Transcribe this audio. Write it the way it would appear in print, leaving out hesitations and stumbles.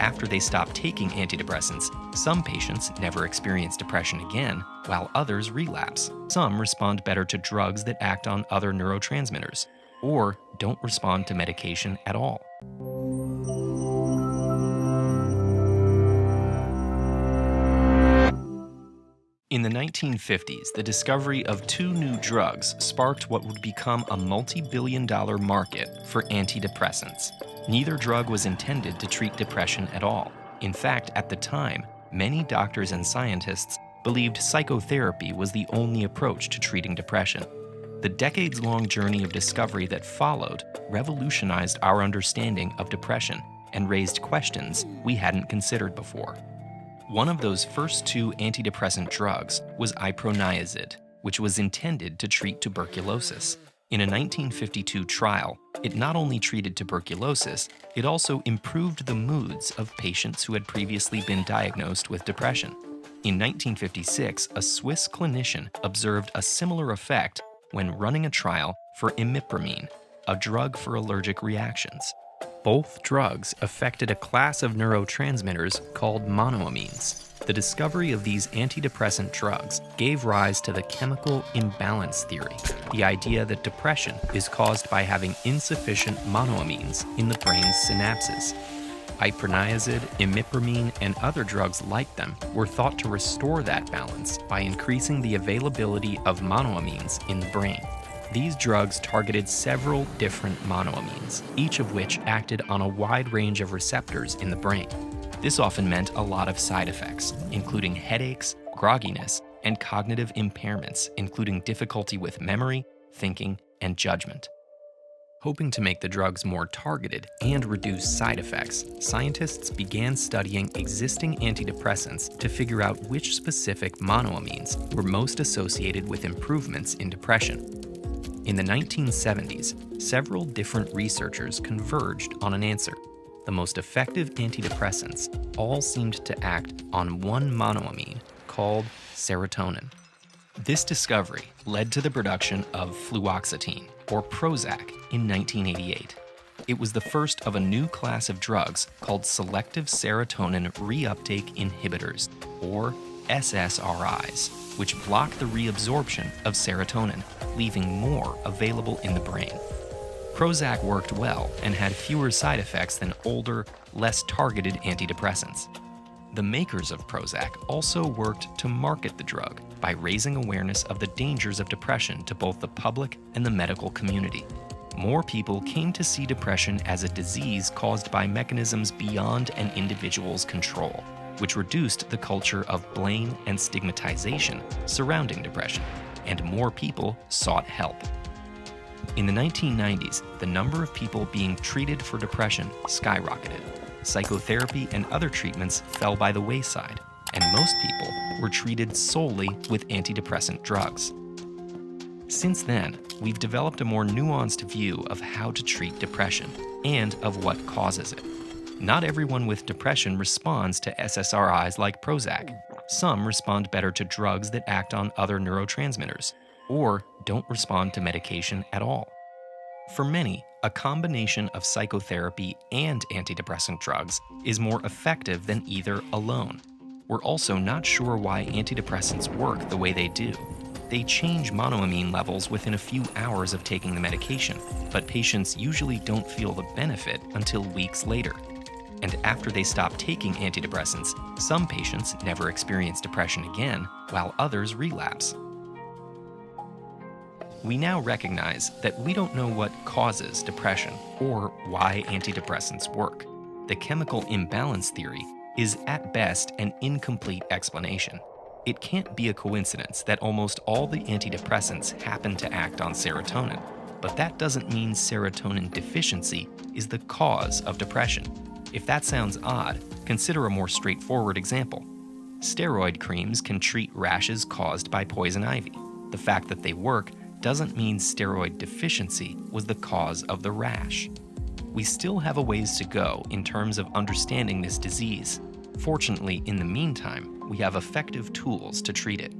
after they stop taking antidepressants, some patients never experience depression again, while others relapse. Some respond better to drugs that act on other neurotransmitters, or don't respond to medication at all. In the 1950s, the discovery of two new drugs sparked what would become a multi-billion-dollar market for antidepressants. Neither drug was intended to treat depression at all. In fact, at the time, many doctors and scientists believed psychotherapy was the only approach to treating depression. The decades-long journey of discovery that followed revolutionized our understanding of depression and raised questions we hadn't considered before. One of those first two antidepressant drugs was iproniazid, which was intended to treat tuberculosis. In a 1952 trial, it not only treated tuberculosis, it also improved the moods of patients who had previously been diagnosed with depression. In 1956, a Swiss clinician observed a similar effect when running a trial for imipramine, a drug for allergic reactions. Both drugs affected a class of neurotransmitters called monoamines. The discovery of these antidepressant drugs gave rise to the chemical imbalance theory, the idea that depression is caused by having insufficient monoamines in the brain's synapses. Iproniazid, imipramine, and other drugs like them were thought to restore that balance by increasing the availability of monoamines in the brain. These drugs targeted several different monoamines, each of which acted on a wide range of receptors in the brain. This often meant a lot of side effects, including headaches, grogginess, and cognitive impairments, including difficulty with memory, thinking, and judgment. Hoping to make the drugs more targeted and reduce side effects, scientists began studying existing antidepressants to figure out which specific monoamines were most associated with improvements in depression. In the 1970s, several different researchers converged on an answer. The most effective antidepressants all seemed to act on one monoamine called serotonin. This discovery led to the production of fluoxetine, or Prozac, in 1988. It was the first of a new class of drugs called selective serotonin reuptake inhibitors, or SSRIs, which block the reabsorption of serotonin, leaving more available in the brain. Prozac worked well and had fewer side effects than older, less targeted antidepressants. The makers of Prozac also worked to market the drug by raising awareness of the dangers of depression to both the public and the medical community. More people came to see depression as a disease caused by mechanisms beyond an individual's control, which reduced the culture of blame and stigmatization surrounding depression, and more people sought help. In the 1990s, the number of people being treated for depression skyrocketed. Psychotherapy and other treatments fell by the wayside, and most people were treated solely with antidepressant drugs. Since then, we've developed a more nuanced view of how to treat depression and of what causes it. Not everyone with depression responds to SSRIs like Prozac. Some respond better to drugs that act on other neurotransmitters, or don't respond to medication at all. For many, a combination of psychotherapy and antidepressant drugs is more effective than either alone. We're also not sure why antidepressants work the way they do. They change monoamine levels within a few hours of taking the medication, but patients usually don't feel the benefit until weeks later. And after they stop taking antidepressants, some patients never experience depression again, while others relapse. We now recognize that we don't know what causes depression or why antidepressants work. The chemical imbalance theory is at best an incomplete explanation. It can't be a coincidence that almost all the antidepressants happen to act on serotonin, but that doesn't mean serotonin deficiency is the cause of depression. If that sounds odd, consider a more straightforward example. Steroid creams can treat rashes caused by poison ivy. The fact that they work doesn't mean steroid deficiency was the cause of the rash. We still have a ways to go in terms of understanding this disease. Fortunately, in the meantime, we have effective tools to treat it.